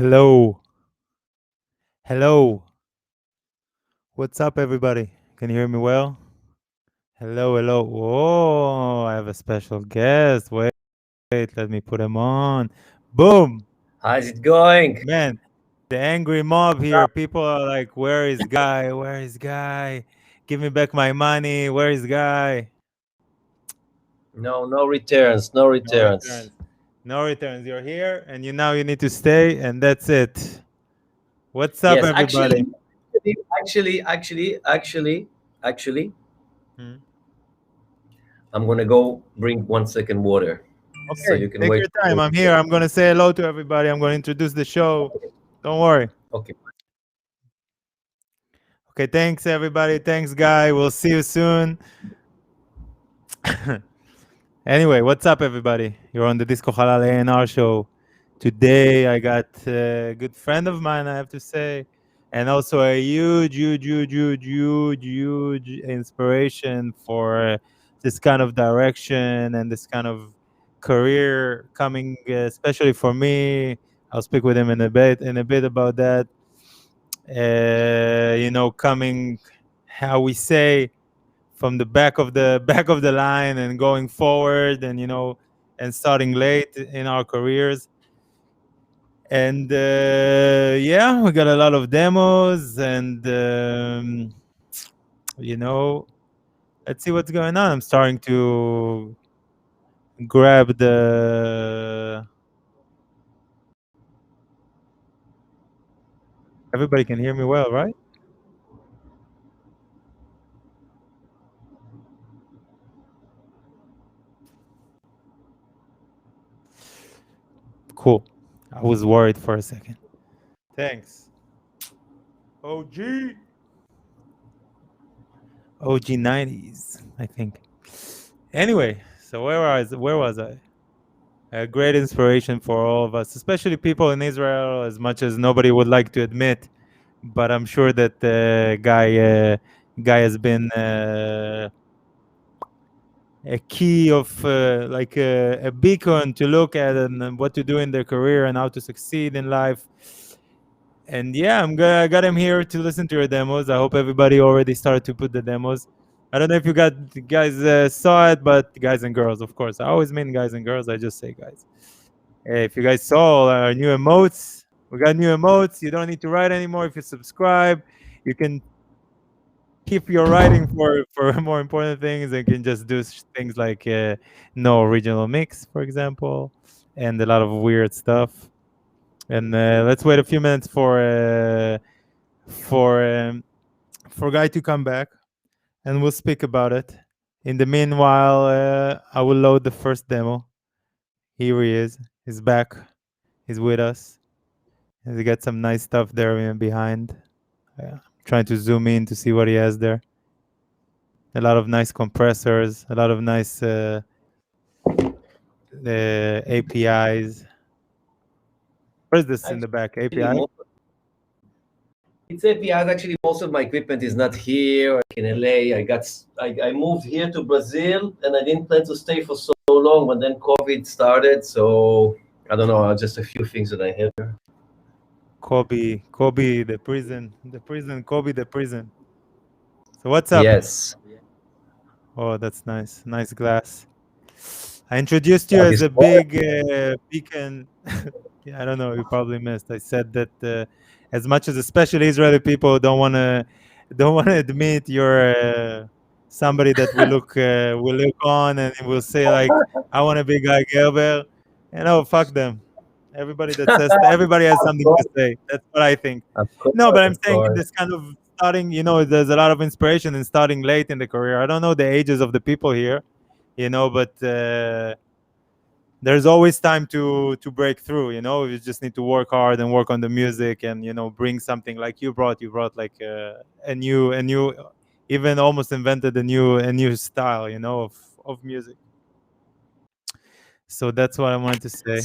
Hello. Hello. What's up, everybody? Can you hear me well? Hello, hello. Whoa, I have a special guest. Wait, let me put him on. Boom. How's it going? Man, the angry mob here. People are like, where is Guy? Where is Guy? Give me back my money. Where is Guy? No returns, no No returns. returns. No returns. You're here and you need to stay, and that's it. What's up, Yes, actually, everybody? actually, actually, actually, actually, Hmm? I'm gonna go bring 1 second water, so Okay, you can take wait your for time. I'm here. I'm going to say hello to everybody. I'm going to introduce the show. Don't worry. Okay. Okay, thanks, everybody. Thanks, Guy. We'll see you soon. Anyway, what's up, everybody? You're on the Disco Halal A&R show. Today, I got a good friend of mine, I have to say, and also a huge inspiration for this kind of direction and this kind of career coming, especially for me. I'll speak with him in a bit about that. Coming, how we say, from the back of the line and going forward, and starting late in our careers. And yeah, we got a lot of demos, and you know let's see what's going on. I'm starting to grab the everybody can hear me well, right? Cool. I was worried for a second. Thanks. OG 90s, I think. Anyway, so where was I? A great inspiration for all of us, especially people in Israel, as much as nobody would like to admit. But I'm sure that Guy has been a key of like a beacon to look at and what to do in their career and how to succeed in life. And yeah, I got him here to listen to your demos. I hope everybody already started to put the demos. I don't know if you guys saw it, but guys and girls, of course. I always mean guys and girls. I just say guys. If you guys saw our new emotes, we got new emotes. You don't need to write anymore. If you subscribe, you can keep your writing for more important things. You can just do things like no original mix, for example, and a lot of weird stuff. And let's wait a few minutes for um, for Guy to come back, and we'll speak about it. In the meanwhile, I will load the first demo. Here he is. He's back. He's with us. And he got some nice stuff there behind. I'm trying to zoom in to see what he has there. A lot of nice compressors, a lot of nice APIs. What is this in the back? Actually, API? it's APIs. Actually, most of my equipment is not here. Like in LA, I moved here to Brazil, and I didn't plan to stay for so long. But then COVID started, so I don't know. Just a few things that I have here. Kobe, Kobe, the prison. So what's up? Yes. Oh, that's nice. Nice glass. I introduced you Now as this a big beacon. Yeah, I don't know. You probably missed. I said that as much as especially Israeli people don't want to admit you're somebody that we look on and will say like, I want to be Guy Gerber. Fuck them. Everybody has of something to course, say. That's what I think. of No, but course, I'm of saying in course. this kind of starting, there's a lot of inspiration in starting late in the career. I don't know the ages of the people here, but there's always time to break through. You just need to work hard and work on the music, and bring something like you brought like a new, even almost invented a new style, of music. So that's what I wanted to say.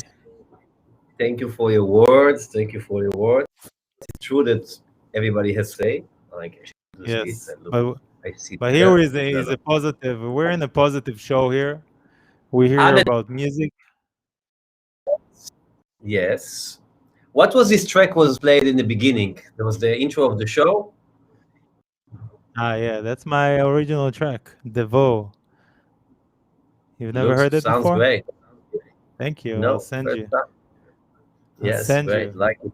Thank you for your words. Thank you for your words. It's true that everybody has say. Like I should do this. Yes, And look, but I see but here there. is a positive. We're in a positive show here. We hear And about music. yes. What was this track was played in the beginning? There was the intro of the show. Yeah, that's my original track, Devo. You've never heard it Sounds before? great. Thank you. I'll No, send first you. time. I'll Yes, send great. you. Like it.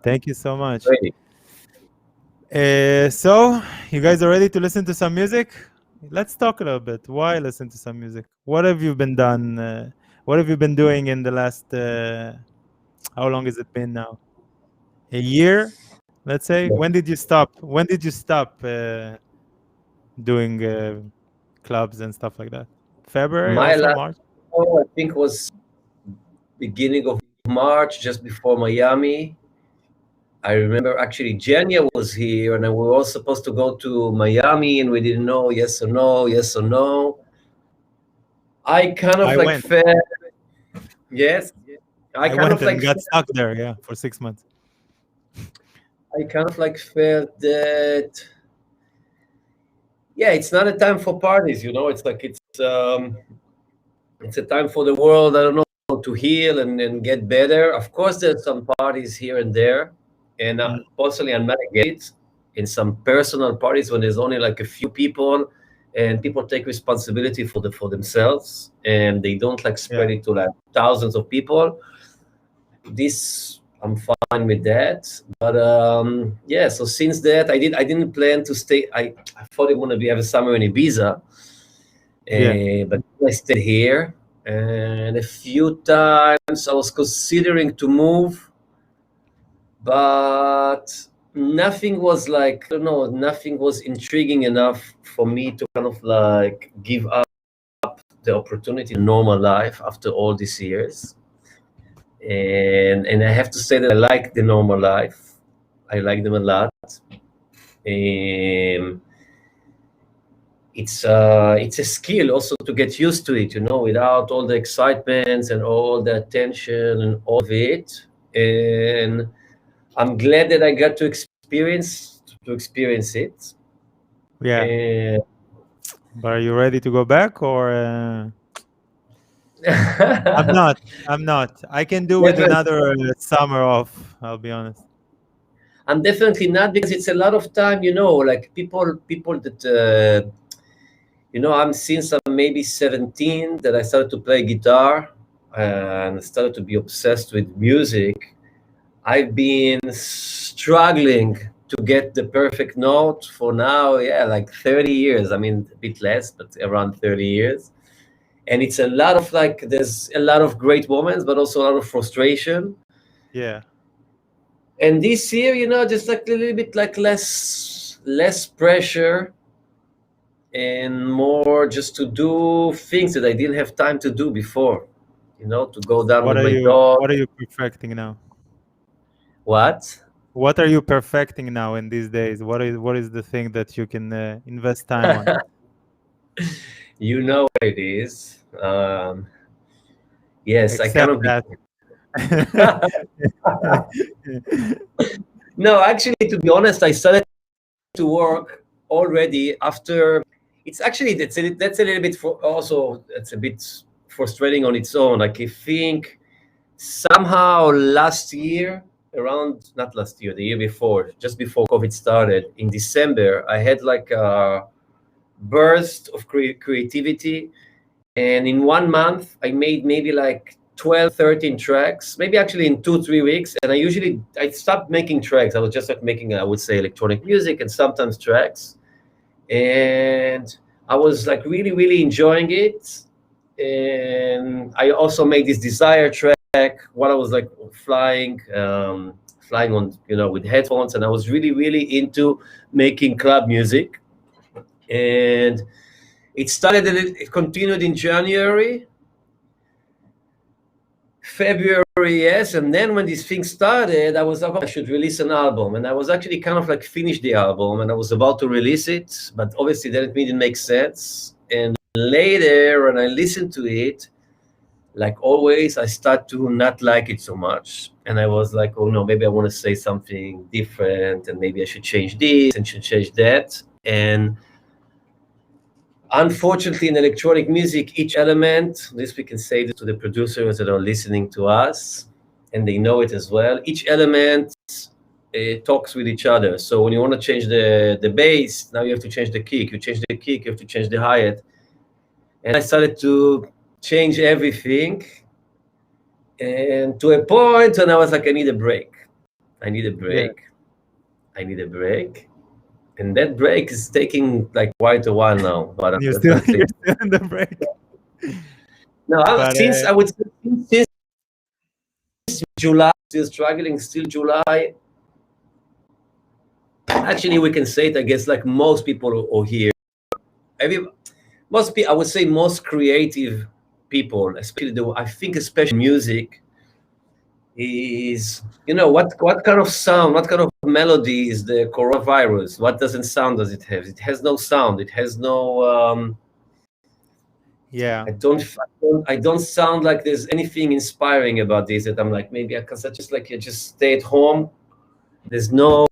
Thank you so much. Great. So, you guys are ready to listen to some music? Let's talk a little bit. Why listen to some music? What have you been done? What have you been doing in the last? How long has it been now? A year, let's say. No. When did you stop? When did you stop doing clubs and stuff like that? February, My also last March. show, I think, was beginning of March, just before Miami. I remember actually Jenya was here, and we were all supposed to go to Miami, and we didn't know yes or no, yes or no. I kind of I like went. felt, yes, I I kind went of like and got stuck there. Yeah, for 6 months. I kind of like felt that, yeah, it's not a time for parties, you know. It's like it's a time for the world, I don't know, to heal and get better. Of course, there's some parties here and there, and Mm, personally, I'm not against it. In some personal parties when there's only like a few people, and people take responsibility for themselves, and they don't like yeah, spread it to like thousands of people. This I'm fine with that. But yeah, so since that, I didn't plan to stay. I thought I want to be have a summer in Ibiza, yeah, but I stayed here, and a few times I was considering to move, but nothing was like, I don't know, nothing was intriguing enough for me to kind of like give up the opportunity in normal life after all these years. And I have to say that I like the normal life. I like them a lot. Um, it's a skill also to get used to it, you know, without all the excitements and all the attention and all of it. And I'm glad that I got to experience it. yeah. And But are you ready to go back or? I'm not. I'm not. I can do with definitely, another summer off. I'll be honest. I'm definitely not, because it's a lot of time, you know, like people that I'm since I'm maybe 17 that I started to play guitar and started to be obsessed with music. I've been struggling to get the perfect note for now, yeah, like 30 years. I mean, a bit less, but around 30 years. And it's a lot of like, there's a lot of great moments, but also a lot of frustration. Yeah. And this year, just like a little bit like less pressure and more just to do things that I didn't have time to do before. To go down What with are my you? dog. What are you perfecting now? What? What are you perfecting now in these days? What is the thing that you can invest time on? You know what it is. Yes, I Except cannot be. that. No, actually, to be honest, I started to work already after. It's actually that's a little bit also it's a bit frustrating on its own. Like I think somehow last year, around not last year, the year before, just before COVID started in December, I had like a burst of creativity, and in 1 month I made maybe like 12 13 tracks, maybe actually in 2 3 weeks. And I stopped making tracks. I was just like making, I would say, electronic music and sometimes tracks, and I was like really really enjoying it. And I also made this Desire track while I was like flying on, with headphones, and I was really really into making club music. And it continued in January, February, yes. And then when this thing started, I was like, oh, I should release an album. And I was actually kind of like finished the album, and I was about to release it, but obviously then it didn't make sense. And later, when I listened to it, like always, I start to not like it so much. And I was like, oh no, maybe I want to say something different, and maybe I should change this and should change that. And unfortunately, in electronic music, each element, this we can say this to the producers that are listening to us, and they know it as well. Each element talks with each other. So when you want to change the bass, now you have to change the kick. You change the kick, you have to change the hi-hat. And I started to change everything, and to a point when I was like, I need a break. I need a Yeah. break. I need a break. And that break is taking like quite a while now, but I'm And you're still definitely you're still in the break. no. But Since I would say since July, still struggling. Still July. Actually, we can say it. I guess like most people are here. Most people, I would say, most creative people, especially I think, especially music, is what kind of sound, what kind of melody is the coronavirus? What doesn't sound does it have? It has no sound. It has no. yeah, I don't sound like there's anything inspiring about this. That I'm like, maybe I can just like just stay at home. There's no.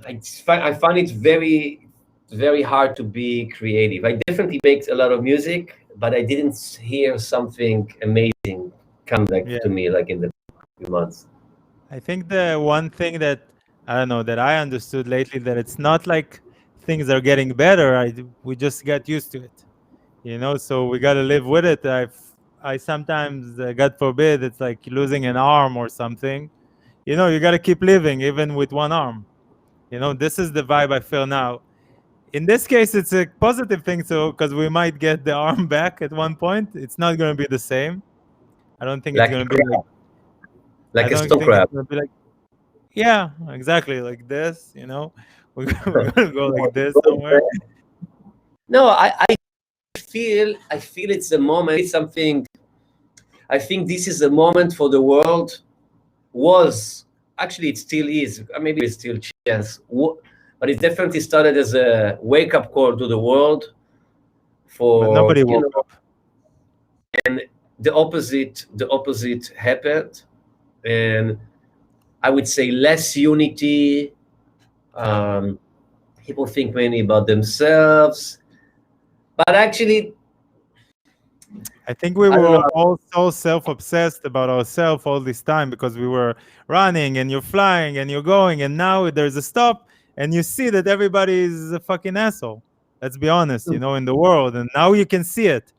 I find it very, very hard to be creative. I definitely make a lot of music, but I didn't hear something amazing come like yeah. to me like in the few months. I think the one thing that I don't know that I understood lately that it's not like things are getting better. We just get used to it, So we got to live with it. I sometimes, God forbid, it's like losing an arm or something. You got to keep living even with one arm. This is the vibe I feel now. In this case, it's a positive thing, so because we might get the arm back at one point. It's not going to be the same. I don't think it's Like going to be like. I like a don't stone think it's crab. going to be like. Yeah, exactly like this. We're gonna go like this somewhere. No, I feel it's a moment. It's something. I think this is a moment for the world. Was actually it still is. Maybe it's still chance, but it definitely started as a wake up call to the world But for nobody woke up. and the opposite happened, and I would say less unity. Um, People think mainly about themselves, but actually, I think we I don't were know. all so self-obsessed about ourselves all this time because we were running and you're flying and you're going, and now there's a stop and you see that everybody is a fucking asshole. Let's be honest, in the world, and now you can see it.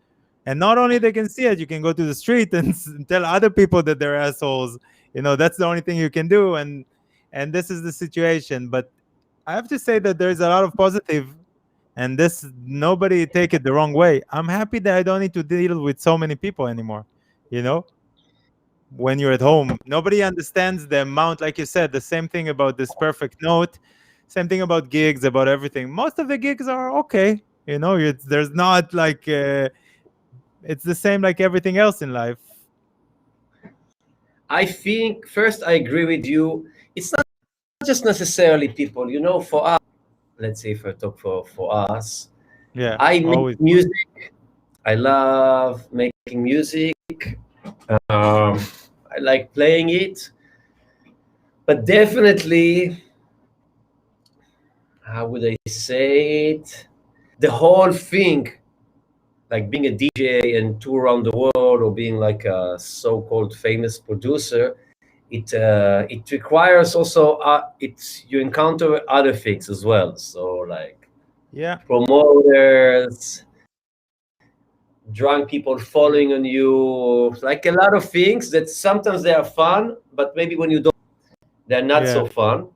And not only they can see it, you can go to the street and tell other people that they're assholes. That's the only thing you can do, and this is the situation. But I have to say that there's a lot of positive, and this nobody take it the wrong way. I'm happy that I don't need to deal with so many people anymore. You know, when you're at home, nobody understands the amount. Like you said, the same thing about this perfect note, same thing about gigs, about everything. Most of the gigs are okay. There's not like it's the same like everything else in life. I think first I agree with you. It's not just necessarily people. For us, let's say if I talk for us, Yeah, I make always. music. I love making music. I like playing it, but definitely, how would I say it? The whole thing, like being a DJ and tour around the world, or being like a so-called famous producer, it requires also you encounter other things as well. So like Yeah, promoters, drunk people following on you, like a lot of things that sometimes they are fun, but maybe when you don't, they're not yeah. so fun.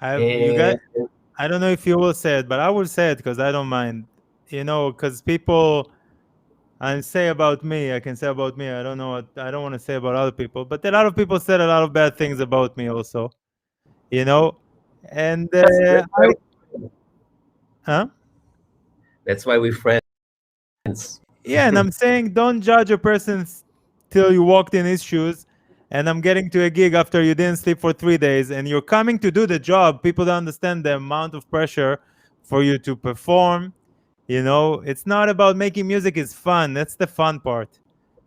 You got. And I don't know if you will say it, but I will say it because I don't mind. Because people and say about me, I can say about me. I don't know what I don't want to say about other people, but a lot of people said a lot of bad things about me also. You know, and that's why, huh? that's why we're friends. Yeah, and I'm saying don't judge a person till you walked in his shoes. And I'm getting to a gig after you didn't sleep for 3 days, and you're coming to do the job. People don't understand the amount of pressure for you to perform. It's not about making music is fun. That's the fun part.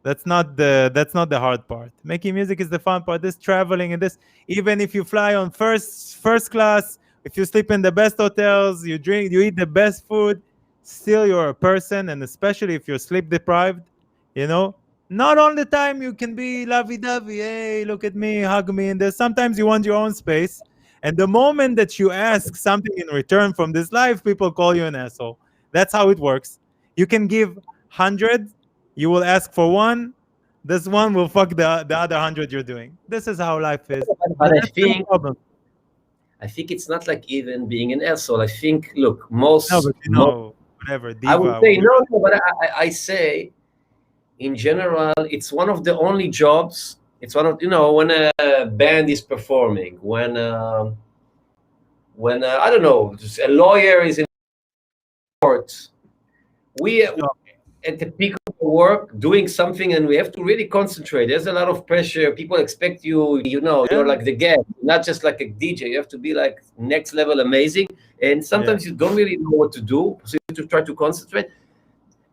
That's not the hard part. Making music is the fun part. This traveling and this, even if you fly on first class, if you sleep in the best hotels, you eat the best food, still you're a person, and especially if you're sleep deprived, you know, Not all the time you can be lovey-dovey. Hey, look at me, hug me. And there's sometimes you want your own space. And the moment that you ask something in return from this life, people call you an asshole. That's how it works. You can give 100, you will ask for one. This one will fuck the other 100 you're doing. This is how life is. But And that's the problem. I think it's not like even being an asshole. I think, look, No, but whatever, I would diva, say whatever. no, but I say in general, it's one of the only jobs. It's one of, when a band is performing, when I don't know, just a lawyer is in court. We at the peak of work doing something, and we have to really concentrate. There's a lot of pressure. People expect you. You're Yeah, like the guest, not just like a DJ. You have to be like next level amazing. And yeah, sometimes you don't really know what to do, so you have to try to concentrate.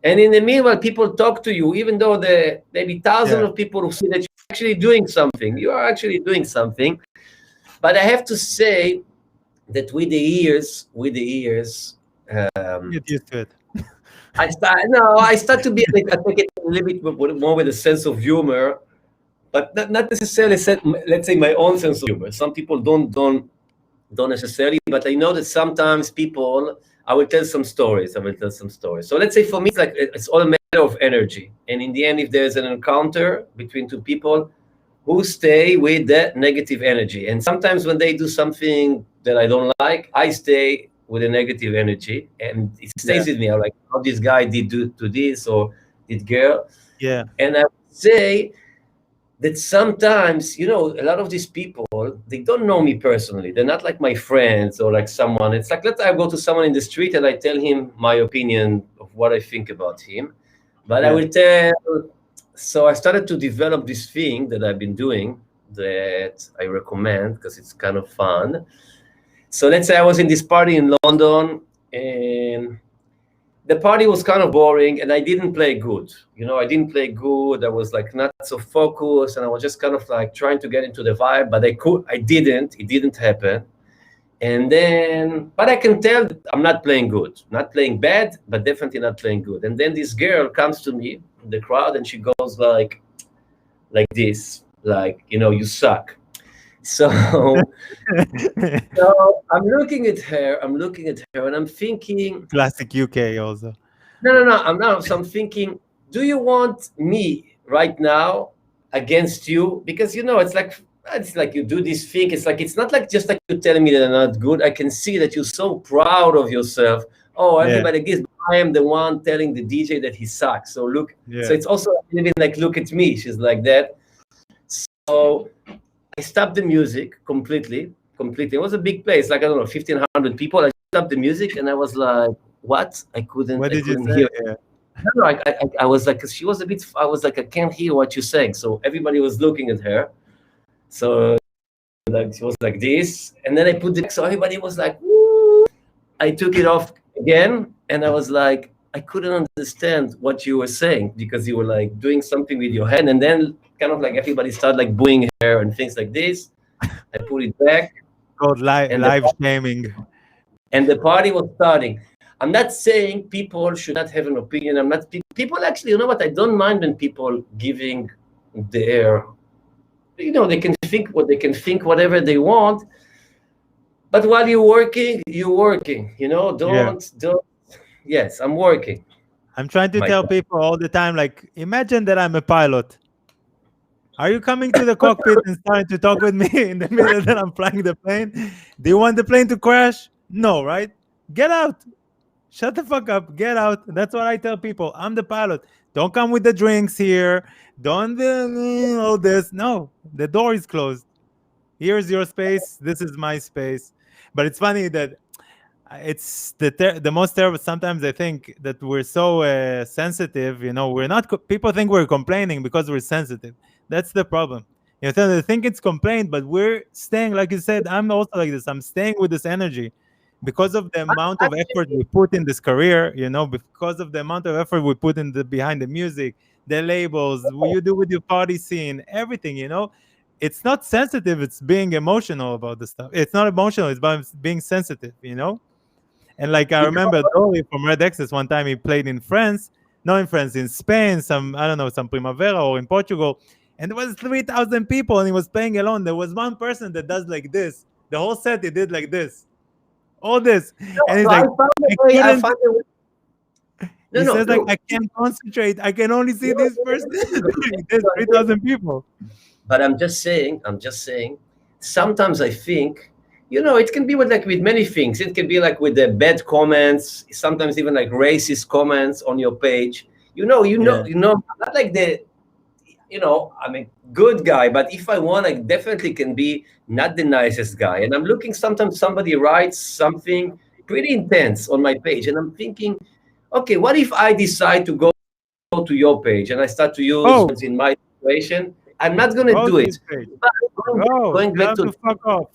And in the meanwhile, people talk to you, even though there may be thousands yeah, of people who see that you're actually doing something. You are actually doing something. But I have to say that with the years, um, get used to it. I start to be, I take it a little bit more with a sense of humor, but not necessarily, let's say, my own sense of humor. Some people don't necessarily, but I know that sometimes people, I will tell some stories. So let's say for me, it's all a matter of energy. And in the end, if there's an encounter between two people who stay with that negative energy, and sometimes when they do something that I don't like, I stay with a negative energy, and it Yeah, stays with me. I'm like, how this guy did do to this, or did girl, yeah, and I would say that sometimes, a lot of these people, they don't know me personally. They're not like my friends or like someone. It's like, let's say I go to someone in the street and I tell him my opinion of what I think about him. But I yeah, will tell, so I started to develop this thing that I've been doing that I recommend because it's kind of fun. So let's say I was in this party in London, and the party was kind of boring, and I didn't play good. I didn't play good. I was like not so focused, and I was just kind of like trying to get into the vibe, but I didn't. It didn't happen. And then, but I can tell that I'm not playing good, not playing bad, but definitely not playing good. And then this girl comes to me in the crowd, and she goes like this, like, you suck. So, so I'm looking at her, and I'm thinking, classic UK also. no, no, no. So I'm thinking, do you want me right now against you? Because it's like you do this thing. It's not like just like you telling me that I'm not good. I can see that you're so proud of yourself. Oh, Yeah, everybody gives. I am the one telling the DJ that he sucks. So look. So yeah, it's also even like, look at me. She's like that. So I stopped the music completely. Completely. It was a big place, like I don't know, 1,500 people. I stopped the music and I was like, what? I couldn't. what I did you couldn't say? hear. Yeah, No, I was like, she was a bit. I was like, I can't hear what you're saying. So everybody was looking at her. So like she was like this, and then I put it. So everybody was like, woo. I took it off again, and I was like, I couldn't understand what you were saying because you were like doing something with your hand, and then kind of like everybody started like booing her and things like this. I put it back, called and live shaming. the party was starting. I'm not saying people should not have an opinion. I'm not people actually. You know what? I don't mind when people giving their. They can think what they can think, whatever they want. But while you're working, you're working. Yeah, Don't. Yes, I'm working. I'm trying to My tell people all the time, like, imagine that I'm a pilot. Are you coming to the cockpit and starting to talk with me in the middle that I'm flying the plane? Do you want the plane to crash? No, right? Get out. Shut the fuck up. Get out. That's what I tell people. I'm the pilot. Don't come with the drinks here. Don't all this. No, the door is closed. Here's your space. This is my space. But it's funny that it's the most terrible. Sometimes I think that we're so sensitive. We're not. People think we're complaining because we're sensitive. That's the problem. They think it's complaint, but we're staying. Like you said, I'm also like this. I'm staying with this energy because of the amount of effort we put in this career. Because of the amount of effort we put in the behind the music, the labels, what you do with your party scene, everything. It's not sensitive. It's being emotional about the stuff. It's not emotional. It's about being sensitive. And like I You know, remember Dolly from Red Access one time he played in France. no in France, in Spain, some I don't know, some Primavera or in Portugal, and there was 3,000 people, and he was playing alone. There was one person that does like this. The whole set he did like this, all this, No, and he's no, I like, found a I way. I couldn't. found a way. No, He no, says like, look. I can't concentrate. I can only see No, this person. There's no, no, 3,000 people. but I'm just saying, sometimes I think, it can be with like with many things. It can be like with the bad comments, sometimes even like racist comments on your page. Yeah, I'm not like I'm a good guy, but if I want, I definitely can be not the nicest guy. And I'm looking, sometimes somebody writes something pretty intense on my page, and I'm thinking, okay, what if I decide to go to your page and I start to use go, words in my situation? I'm not going to go do to his it. page. But Go. going Tell back him to to fuck off.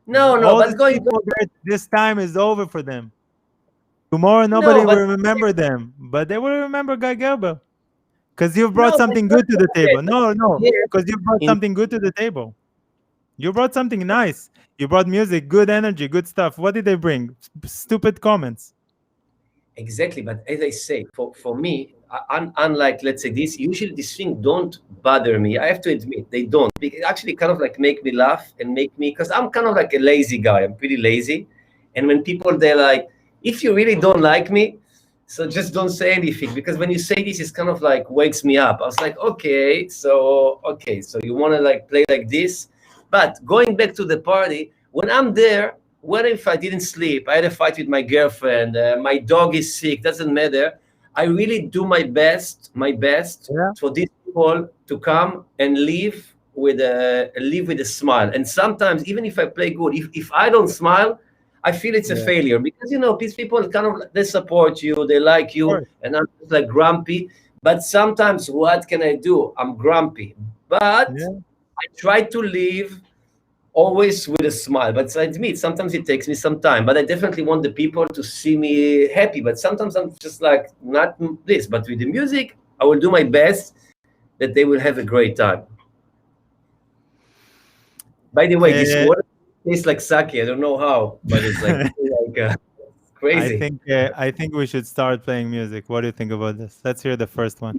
no, All but these going people there, this time is over for them. Tomorrow no, nobody but will remember them, but they will remember Guy Gerber because you've brought no, but something good to the okay. table. No, no, Here because you brought in something good to the table. You brought something nice. You brought music, good energy, good stuff. What did they bring? Stupid comments. exactly, but as I say, for me, unlike let's say this, usually these things don't bother me. I have to admit they don't. It actually kind of like make me laugh and make me because I'm kind of like a lazy guy. I'm pretty lazy, and when people they're like, if you really don't like me, so just don't say anything because when you say this, it's kind of like wakes me up. I was like, okay, so you want to like play like this, but going back to the party when I'm there. What if I didn't sleep? I had a fight with my girlfriend. My dog is sick. Doesn't matter. I really do my best Yeah, for these people to come and leave with a smile. And sometimes, even if I play good, if I don't smile, I feel it's a yeah, of failure because these people kind of they support you, they like you, course. and I'm just like grumpy. But sometimes, what can I do? I'm grumpy, but Yeah, I try to leave always with a smile. But I admit sometimes it takes me some time. But I definitely want the people to see me happy. But sometimes I'm just like not this. But with the music, I will do my best that they will have a great time. By the way, this uh, water tastes like sake. I don't know how, but it's like I crazy. think I think we should start playing music. What do you think about this? Let's hear the first one.